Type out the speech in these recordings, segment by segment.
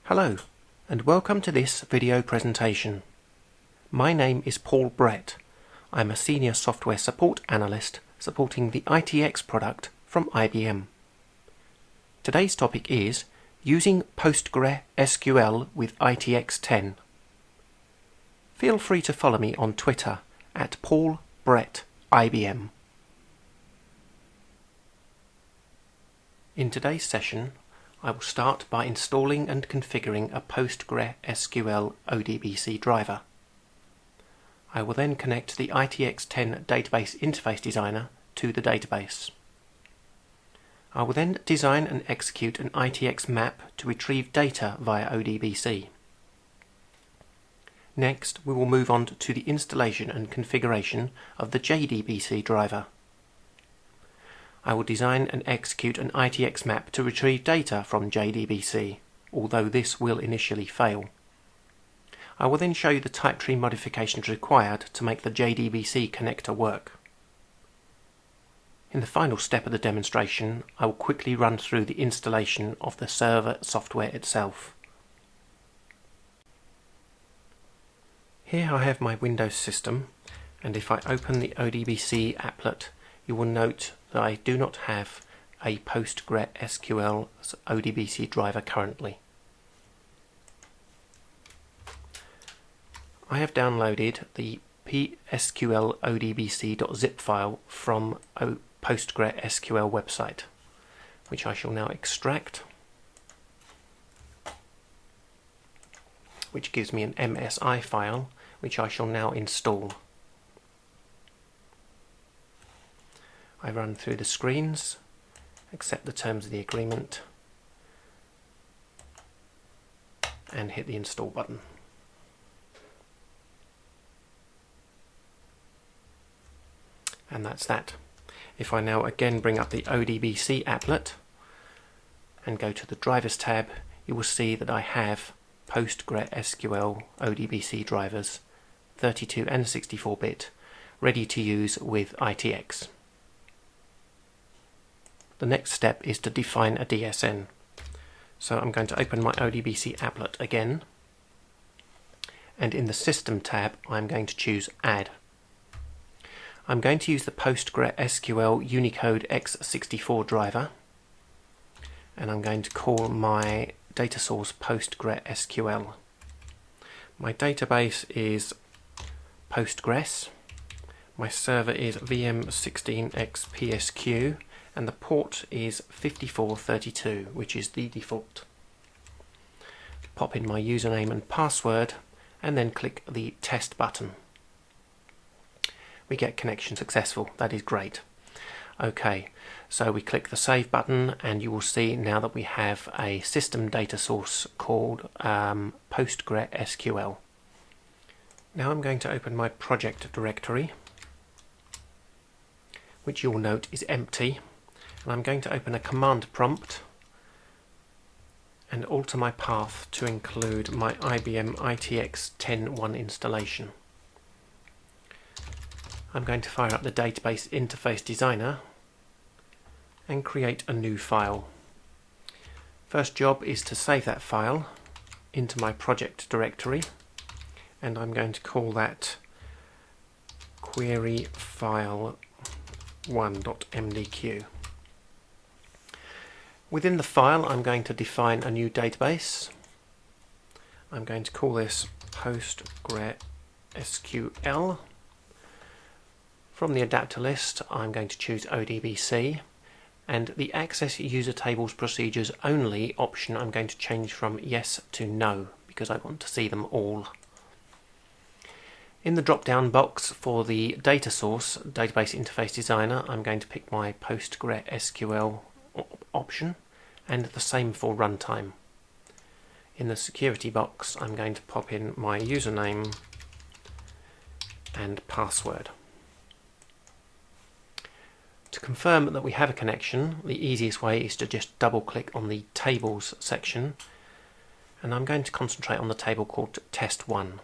Hello, and welcome to this video presentation. My name is Paul Brett. I'm a Senior Software Support Analyst supporting the ITX product from IBM. Today's topic is using PostgreSQL with ITX 10. Feel free to follow me on Twitter at Paul Brett IBM. In today's session, I will start by installing and configuring a PostgreSQL ODBC driver. I will then connect the ITX 10 database interface designer to the database. I will then design and execute an ITX map to retrieve data via ODBC. Next, we will move on to the installation and configuration of the JDBC driver. I will design and execute an ITX map to retrieve data from JDBC, although this will initially fail. I will then show you the Typetree modifications required to make the JDBC connector work. In the final step of the demonstration, I will quickly run through the installation of the server software itself. Here I have my Windows system, and if I open the ODBC applet, you will note that I do not have a PostgreSQL ODBC driver currently. I have downloaded the PSQL ODBC.zip file from PostgreSQL website, which I shall now extract, which gives me an MSI file, which I shall now install. I run through the screens, accept the terms of the agreement, and hit the install button. And that's that. If I now again bring up the ODBC applet and go to the drivers tab, you will see that I have PostgreSQL ODBC drivers 32 and 64-bit ready to use with ITX. The next step is to define a DSN. So I'm going to open my ODBC applet again, and in the System tab I'm going to choose Add. I'm going to use the PostgreSQL Unicode x64 driver, and I'm going to call my data source PostgreSQL. My database is Postgres, my server is VM16xPSQ, and the port is 5432, which is the default. Pop in my username and password, and then click the test button. We get connection successful. That is great. Okay, so we click the save button, and you will see now that we have a system data source called PostgreSQL. Now I'm going to open my project directory, which you will note is empty. And I'm going to open a command prompt and alter my path to include my IBM ITX 10.1 installation. I'm going to fire up the database interface designer and create a new file. First job is to save that file into my project directory, and I'm going to call that query file 1.mdq. Within the file, I'm going to define a new database. I'm going to call this PostgreSQL. From the adapter list, I'm going to choose ODBC, and the Access User Tables Procedures Only option I'm going to change from yes to no, because I want to see them all. In the drop-down box for the data source, Database Interface Designer, I'm going to pick my PostgreSQL option, and the same for runtime. In the security box, I'm going to pop in my username and password. To confirm that we have a connection, the easiest way is to just double click on the tables section, and I'm going to concentrate on the table called test 1.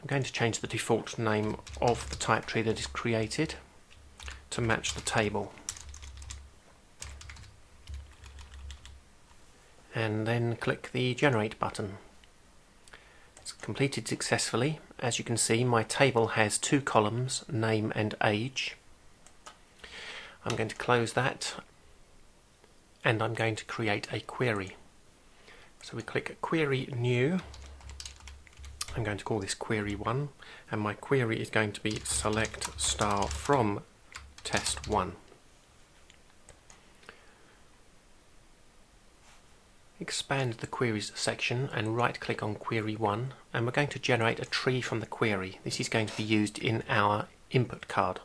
I'm going to change the default name of the type tree that is created to match the table. and then click the Generate button. It's completed successfully. As you can see, my table has 2 columns, name and age. I'm going to close that, and I'm going to create a query. So we click Query New. I'm going to call this Query 1, and my query is going to be select star from test 1. Expand the queries section and right click on query 1, and we're going to generate a tree from the query. This is going to be used in our input card.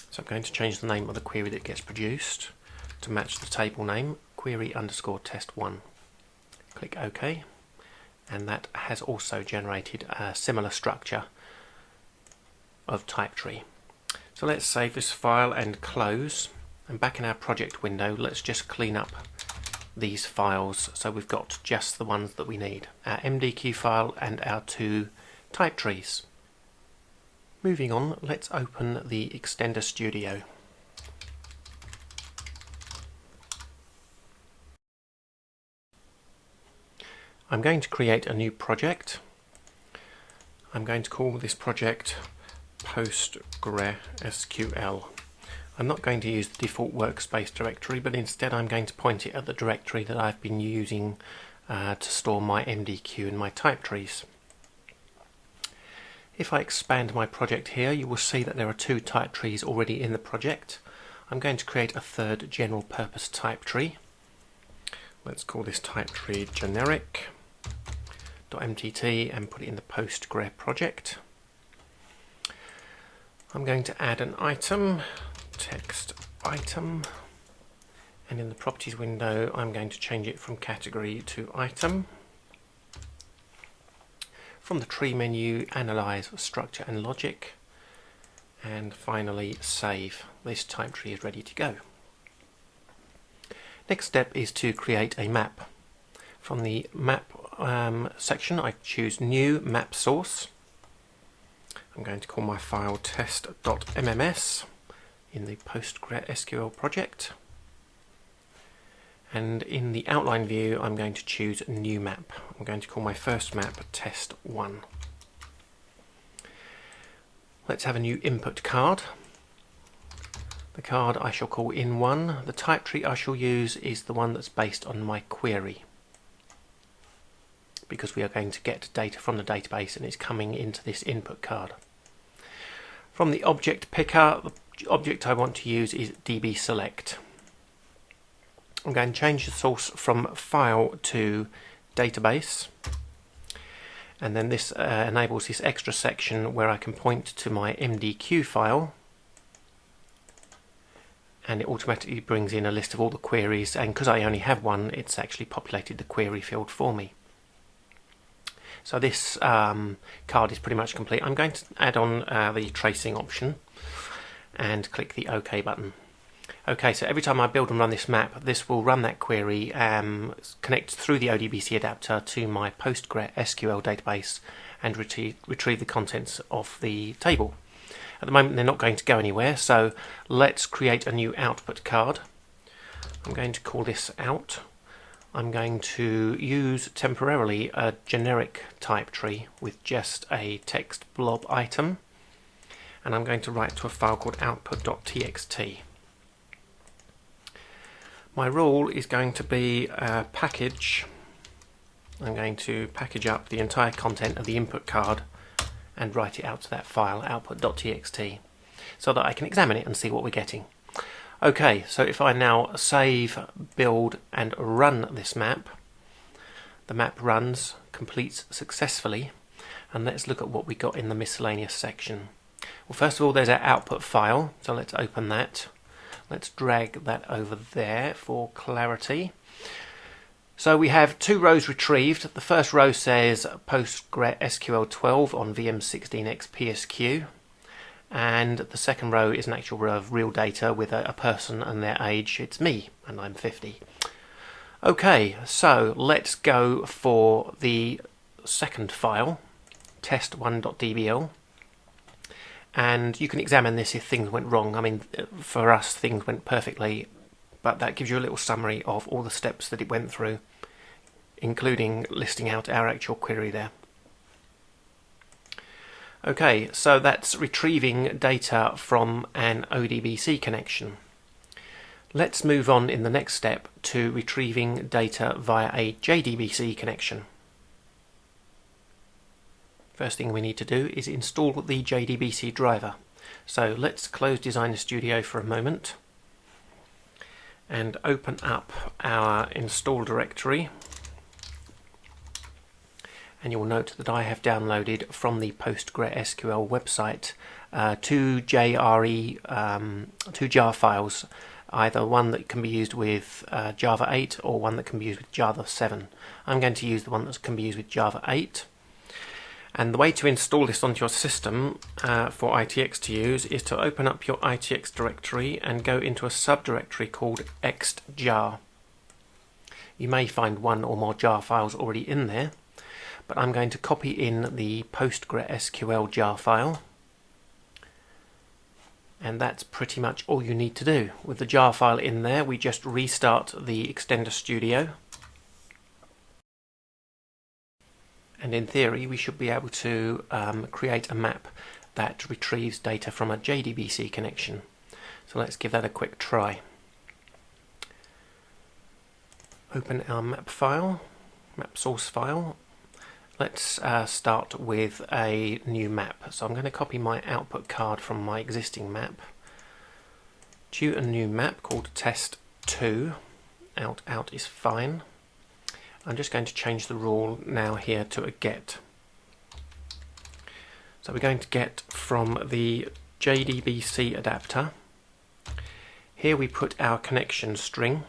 So I'm going to change the name of the query that gets produced to match the table name, query underscore test 1. Click OK, and that has also generated a similar structure of Typetree. So let's save this file and close, and back in our project window let's just clean up these files so we've got just the ones that we need, our MDQ file and our 2 type trees. Moving on, let's open the Extender Studio. I'm going to create a new project. I'm going to call this project PostgreSQL. I'm not going to use the default workspace directory, but instead I'm going to point it at the directory that I've been using to store my MDQ and my type trees. If I expand my project here, you will see that there are 2 type trees already in the project. I'm going to create a 3rd general purpose type tree. Let's call this type tree generic.mtt and put it in the Postgre project. I'm going to add an item, text item, and in the properties window I'm going to change it from category to item. From the tree menu, analyze structure and logic, and finally save. This type tree is ready to go. Next step is to create a map. From the map section I choose new map source. I'm going to call my file test.mms in the PostgreSQL project, and in the outline view I'm going to choose new map. I'm going to call my first map test1. Let's have a new input card. The card I shall call in1. The type tree I shall use is the one that's based on my query, because we are going to get data from the database and it's coming into this input card. From the object picker, the object I want to use is dbSelect. I'm going to change the source from file to database, and then this enables this extra section where I can point to my MDQ file, and it automatically brings in a list of all the queries, and because I only have one, it's actually populated the query field for me. So this card is pretty much complete. I'm going to add on the tracing option and click the OK button. Okay, so every time I build and run this map, this will run that query, connect through the ODBC adapter to my PostgreSQL database and retrieve the contents of the table. At the moment they're not going to go anywhere, so let's create a new output card. I'm going to call this out. I'm going to use temporarily a generic type tree with just a text blob item, and I'm going to write to a file called output.txt. My rule is going to be package. I'm going to package up the entire content of the input card and write it out to that file, output.txt, so that I can examine it and see what we're getting. Okay, so if I now save, build and run this map, the map runs, completes successfully, and let's look at what we got in the miscellaneous section. Well, first of all, there's our output file, so let's open that. Let's drag that over there for clarity. So we have 2 rows retrieved. The first row says PostgreSQL 12 on VM16X PSQ. And the second row is an actual row of real data with a person and their age. It's me, and I'm 50. Okay, so let's go for the second file, test1.dbl. And you can examine this if things went wrong. I mean, for us, things went perfectly, but that gives you a little summary of all the steps that it went through, including listing out our actual query there. Okay, so that's retrieving data from an ODBC connection. Let's move on in the next step to retrieving data via a JDBC connection. First thing we need to do is install the JDBC driver. So let's close Designer Studio for a moment and open up our install directory. And you'll note that I have downloaded from the PostgreSQL website two JAR files, either one that can be used with Java 8 or one that can be used with Java 7. I'm going to use the one that can be used with Java 8. And the way to install this onto your system for ITX to use is to open up your ITX directory and go into a subdirectory called xjar. You may find one or more jar files already in there, but I'm going to copy in the PostgreSQL jar file, and that's pretty much all you need to do. With the jar file in there, we just restart the Extender Studio, and in theory we should be able to create a map that retrieves data from a JDBC connection. So let's give that a quick try. Open our map file, map source file. Let's start with a new map. So I'm going to copy my output card from my existing map, choose a new map called test2. Out is fine. I'm just going to change the rule now here to a get. So we're going to get from the JDBC adapter. Here we put our connection string,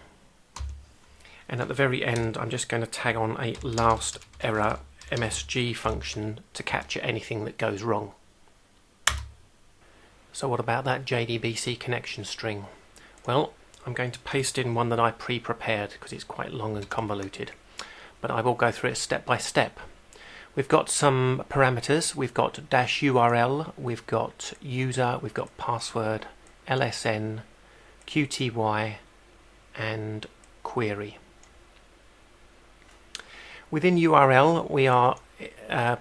and at the very end I'm just going to tag on a last error MSG function to capture anything that goes wrong. So what about that JDBC connection string? Well, I'm going to paste in one that I pre-prepared because it's quite long and convoluted, but I will go through it step by step. We've got some parameters. We've got -URL, we've got user, we've got password, LSN, QTY and query. Within URL, we are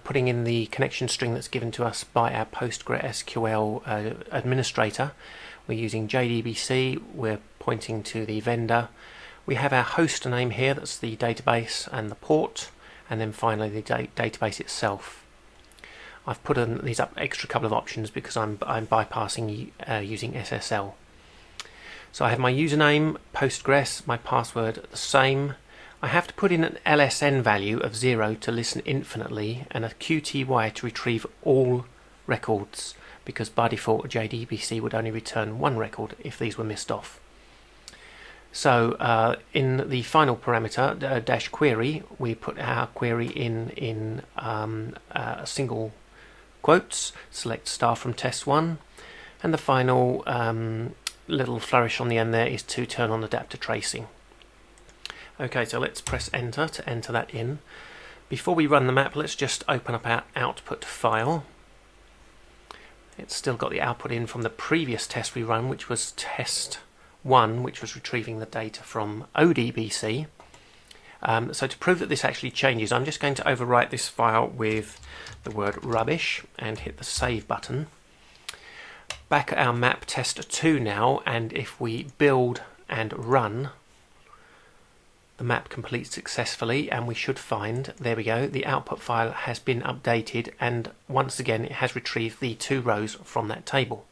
putting in the connection string that's given to us by our PostgreSQL administrator. We're using JDBC, we're pointing to the vendor. We have our host name here, that's the database and the port, and then finally the database itself. I've put in these up extra couple of options because I'm bypassing using SSL. So I have my username, Postgres, my password the same. I have to put in an LSN value of 0 to listen infinitely and a QTY to retrieve all records, because by default a JDBC would only return one record if these were missed off. So in the final parameter, dash query, we put our query in single quotes, select star from test1, and the final little flourish on the end there is to turn on adapter tracing. Okay, so let's press enter to enter that in. Before we run the map, let's just open up our output file. It's still got the output in from the previous test we run, which was test1, which was retrieving the data from ODBC. So to prove that this actually changes, I'm just going to overwrite this file with the word rubbish and hit the save button. Back at our map test2 now, and if we build and run, the map completes successfully, and we should find, there we go, the output file has been updated, and once again it has retrieved the 2 rows from that table.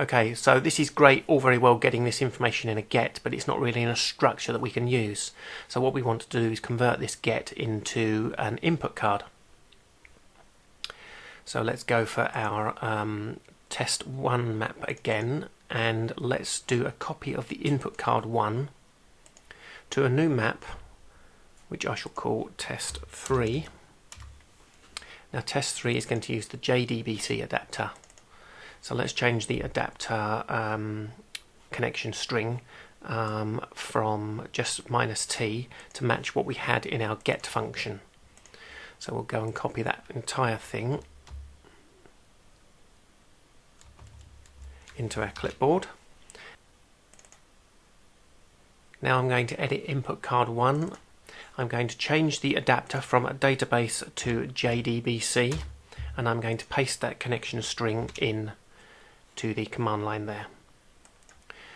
Okay, so this is great, all very well getting this information in a get, but it's not really in a structure that we can use. So what we want to do is convert this get into an input card. So let's go for our test1 map again, and let's do a copy of the input card 1 to a new map, which I shall call test3. Now test3 is going to use the JDBC adapter. So let's change the adapter connection string from just -t to match what we had in our get function. So we'll go and copy that entire thing into our clipboard. Now I'm going to edit input card 1. I'm going to change the adapter from a database to JDBC, and I'm going to paste that connection string in to the command line there.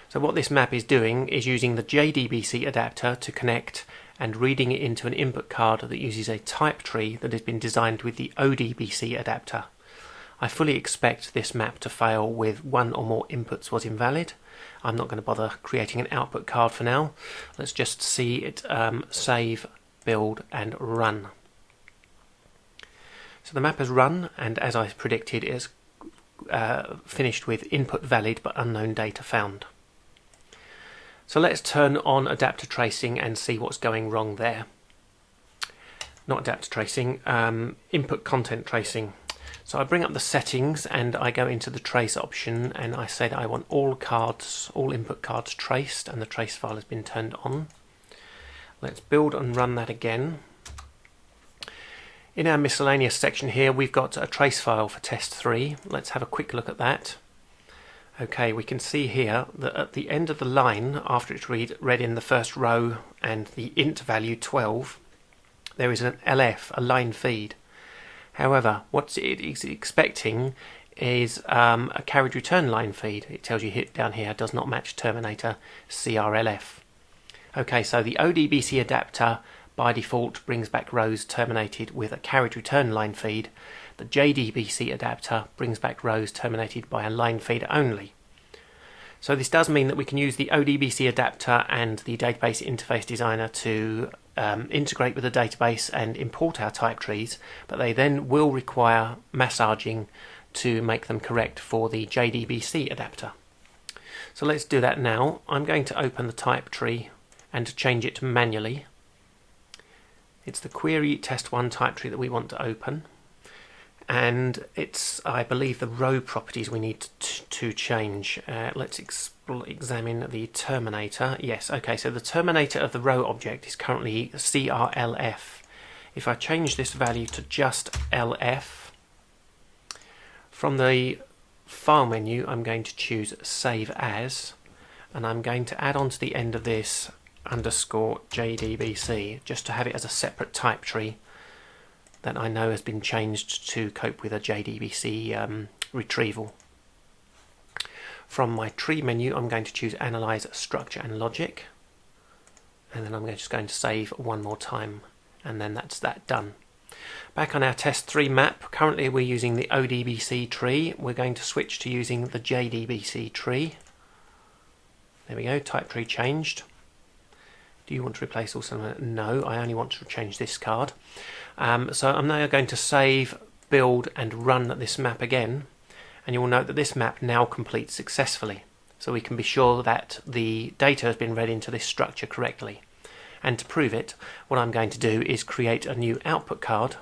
So what this map is doing is using the JDBC adapter to connect and reading it into an input card that uses a type tree that has been designed with the ODBC adapter. I fully expect this map to fail with one or more inputs was invalid. I'm not going to bother creating an output card for now. Let's just see it save, build and run. So the map has run, and as I predicted, it's finished with input valid but unknown data found. So let's turn on adapter tracing and see what's going wrong there. Not adapter tracing, input content tracing. So I bring up the settings and I go into the trace option and I say that I want all input cards traced, and the trace file has been turned on. Let's build and run that again. In our miscellaneous section here we've got a trace file for test 3. Let's have a quick look at that. Okay, we can see here that at the end of the line, after it's read in the first row and the int value 12, there is an LF, a line feed. However, what it is expecting is a carriage return line feed. It tells you down here does not match terminator CRLF. Okay, so the ODBC adapter by default brings back rows terminated with a carriage return line feed. The JDBC adapter brings back rows terminated by a line feed only. So this does mean that we can use the ODBC adapter and the database interface designer to integrate with the database and import our type trees, but they then will require massaging to make them correct for the JDBC adapter. So let's do that now. I'm going to open the type tree and to change it manually. It's the query test1 type tree that we want to open, and it's, I believe, the row properties we need to change. Let's examine the terminator. Yes, okay, so the terminator of the row object is currently CRLF. If I change this value to just LF, from the file menu I'm going to choose save as, and I'm going to add on to the end of this underscore JDBC just to have it as a separate type tree that I know has been changed to cope with a JDBC retrieval. From my tree menu I'm going to choose Analyze Structure and Logic, and then I'm just going to save one more time, and then that's that done. Back on our test 3 map, currently we're using the ODBC tree. We're going to switch to using the JDBC tree. There we go, type tree changed. Do you want to replace also? No, I only want to change this card. So I'm now going to save, build and run this map again, and you will note that this map now completes successfully. So we can be sure that the data has been read into this structure correctly. And to prove it, what I'm going to do is create a new output card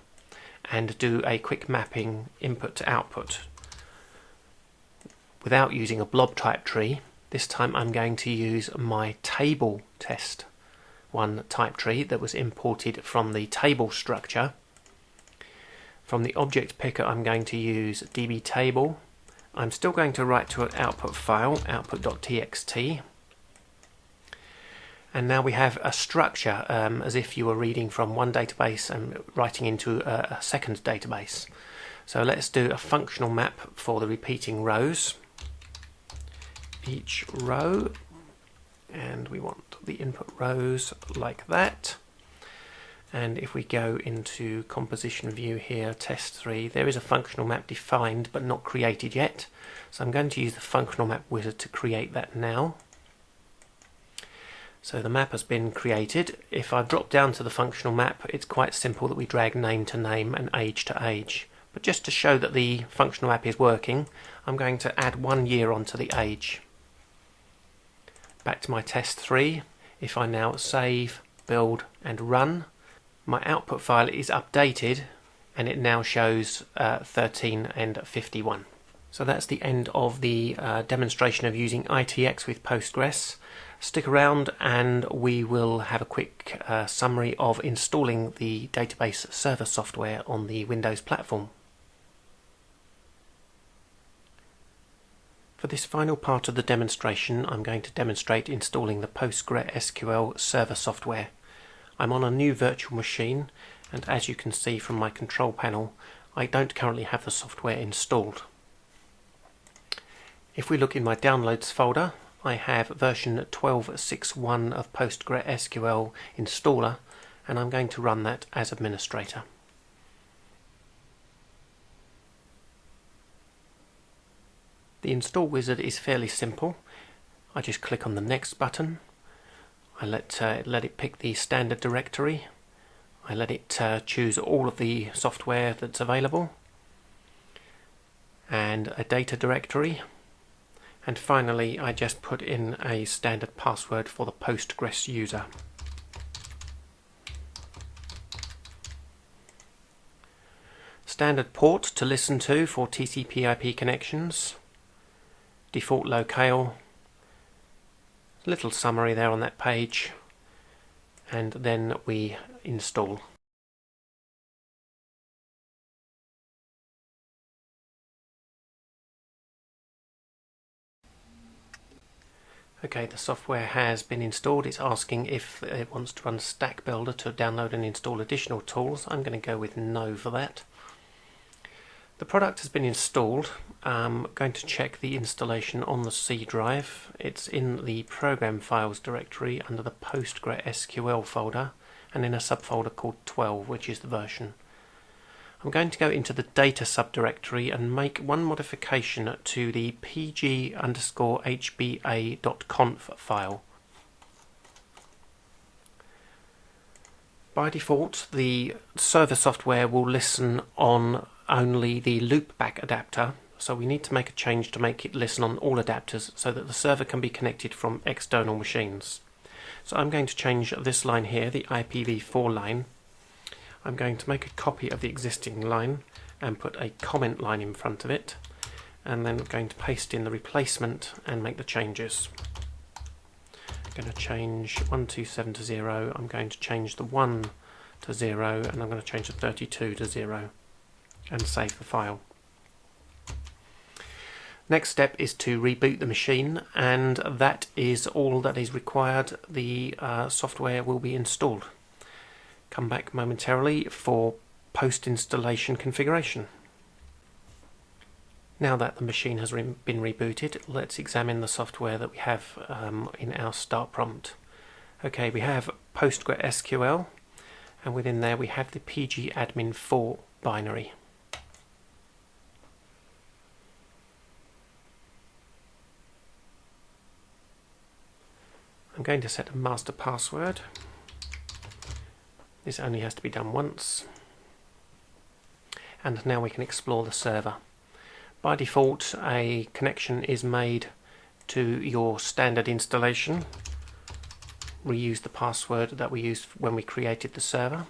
and do a quick mapping input to output without using a blob type tree. This time I'm going to use my table test one type tree that was imported from the table structure. From the object picker I'm going to use dbTable. I'm still going to write to an output file, output.txt, and now we have a structure as if you were reading from one database and writing into a second database. So let's do a functional map for the repeating rows. Each row, and we want the input rows like that. And if we go into composition view here, test 3, there is a functional map defined but not created yet. So I'm going to use the functional map wizard to create that now. So the map has been created. If I drop down to the functional map, it's quite simple that we drag name to name and age to age. But just to show that the functional map is working, I'm going to add 1 year onto the age. Back to my test 3. If I now save, build and run, my output file is updated and it now shows 13 and 51. So that's the end of the demonstration of using ITX with Postgres. Stick around and we will have a quick summary of installing the database server software on the Windows platform. For this final part of the demonstration, I'm going to demonstrate installing the PostgreSQL Server software. I'm on a new virtual machine, and as you can see from my control panel, I don't currently have the software installed. If we look in my downloads folder, I have version 12.6.1 of PostgreSQL installer, and I'm going to run that as administrator. The install wizard is fairly simple. I just click on the next button. I let it pick the standard directory. I let it choose all of the software that's available and a data directory. And finally, I just put in a standard password for the Postgres user. Standard port to listen to for TCP/IP connections. Default locale, little summary there on that page, and then we install. Okay, the software has been installed. It's asking if it wants to run Stack Builder to download and install additional tools. I'm going to go with no for that. The product has been installed. I'm going to check the installation on the C drive. It's in the program files directory under the PostgreSQL folder and in a subfolder called 12, which is the version. I'm going to go into the data subdirectory and make one modification to the pg_hba.conf file. By default, the server software will listen on only the loopback adapter, so we need to make a change to make it listen on all adapters so that the server can be connected from external machines. So I'm going to change this line here, the IPv4 line. I'm going to make a copy of the existing line and put a comment line in front of it, and then I'm going to paste in the replacement and make the changes. I'm going to change 127 to 0, I'm going to change the 1 to 0, and I'm going to change the 32 to 0 and save the file. Next step is to reboot the machine, and that is all that is required. The software will be installed. Come back momentarily for post-installation configuration. Now that the machine has been rebooted, let's examine the software that we have in our start prompt. Okay, we have PostgreSQL, and within there we have the pgadmin4 binary. I'm going to set a master password. This only has to be done once. And now we can explore the server. By default, a connection is made to your standard installation. Reuse the password that we used when we created the server.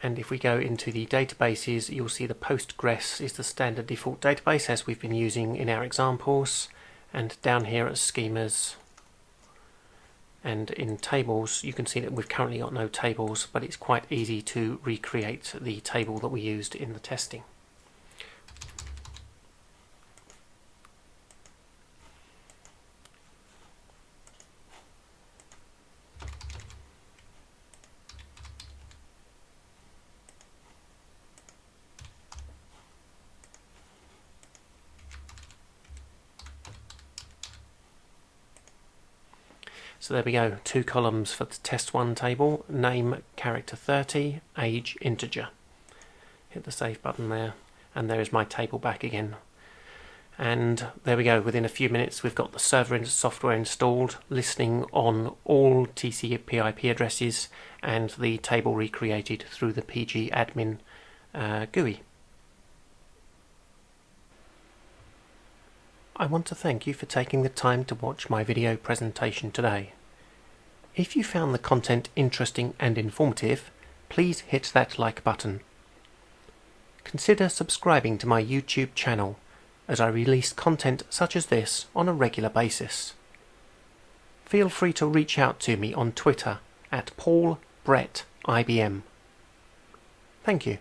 And if we go into the databases, you'll see the Postgres is the standard default database as we've been using in our examples. And down here at schemas and in tables, you can see that we've currently got no tables, but it's quite easy to recreate the table that we used in the testing. So there we go, 2 columns for the test 1 table, name character 30, age integer. Hit the save button there, and there is my table back again. And there we go, within a few minutes we've got the server software installed, listening on all TCP/IP addresses, and the table recreated through the pgadmin GUI. I want to thank you for taking the time to watch my video presentation today. If you found the content interesting and informative, please hit that like button. Consider subscribing to my YouTube channel, as I release content such as this on a regular basis. Feel free to reach out to me on Twitter at PaulBrettIBM. Thank you.